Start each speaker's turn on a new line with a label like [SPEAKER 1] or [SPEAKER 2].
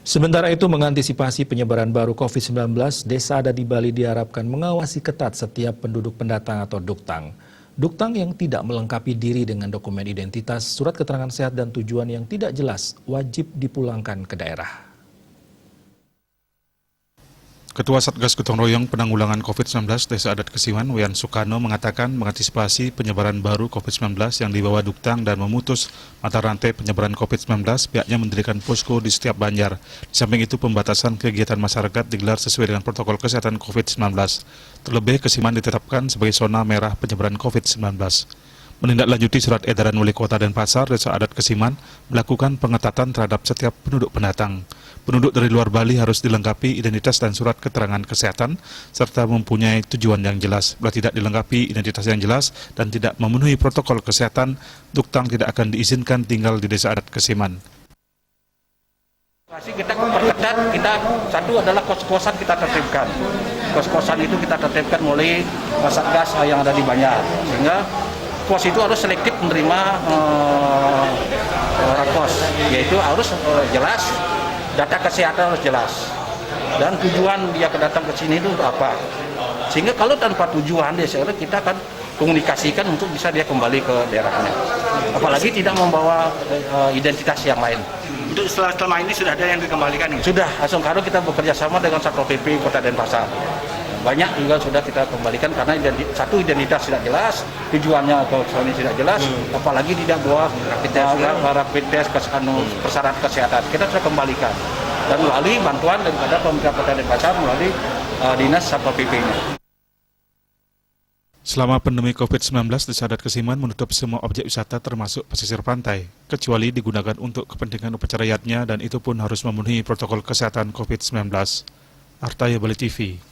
[SPEAKER 1] Sementara itu, mengantisipasi penyebaran baru COVID-19, Desa Adat di Bali diharapkan mengawasi ketat setiap penduduk pendatang atau duktang. Duktang yang tidak melengkapi diri dengan dokumen identitas, surat keterangan sehat dan tujuan yang tidak jelas wajib dipulangkan ke daerah.
[SPEAKER 2] Ketua Satgas Gotong Royong Penanggulangan COVID-19 Desa Adat Kesiman, Wian Sukano, mengatakan mengantisipasi penyebaran baru COVID-19 yang dibawa duktang dan memutus mata rantai penyebaran COVID-19, pihaknya mendirikan posko di setiap banjar. Di samping itu, pembatasan kegiatan masyarakat digelar sesuai dengan protokol kesehatan COVID-19. Terlebih, Kesiman ditetapkan sebagai zona merah penyebaran COVID-19. Menindaklanjuti surat edaran Wali Kota Denpasar, Desa Adat Kesiman melakukan pengetatan terhadap setiap penduduk pendatang. Penduduk dari luar Bali harus dilengkapi identitas dan surat keterangan kesehatan, serta mempunyai tujuan yang jelas. Bila tidak dilengkapi identitas yang jelas dan tidak memenuhi protokol kesehatan, duktang tidak akan diizinkan tinggal di Desa Adat Kesiman.
[SPEAKER 3] Kita perketat, satu adalah kos-kosan kita tertibkan. Kos-kosan itu kita tertibkan mulai Satgas yang ada di Banjar, sehingga kos itu harus selektif menerima orang kos, yaitu harus jelas, data kesehatan harus jelas, dan tujuan dia datang ke sini itu untuk apa. Sehingga kalau tanpa tujuan, kita akan komunikasikan untuk bisa dia kembali ke daerahnya. Apalagi tidak membawa identitas yang lain.
[SPEAKER 4] Untuk selama ini sudah ada yang dikembalikan?
[SPEAKER 3] Sudah, langsung kalau kita bekerja sama dengan Satpol PP Kota Denpasar. Banyak juga sudah kita kembalikan karena satu identitas tidak jelas, tujuannya atau soalnya tidak jelas, apalagi tidak bawa rapid test persyarat kesehatan. Kita sudah kembalikan dan melalui bantuan daripada pemerintah Kota Denpasar melalui dinas Satpol PP-nya.
[SPEAKER 2] Selama pandemi COVID-19, Desa Adat Kesiman menutup semua objek wisata termasuk pesisir pantai, kecuali digunakan untuk kepentingan upacara yatnya dan itu pun harus memenuhi protokol kesehatan COVID-19. Artaya Bali TV.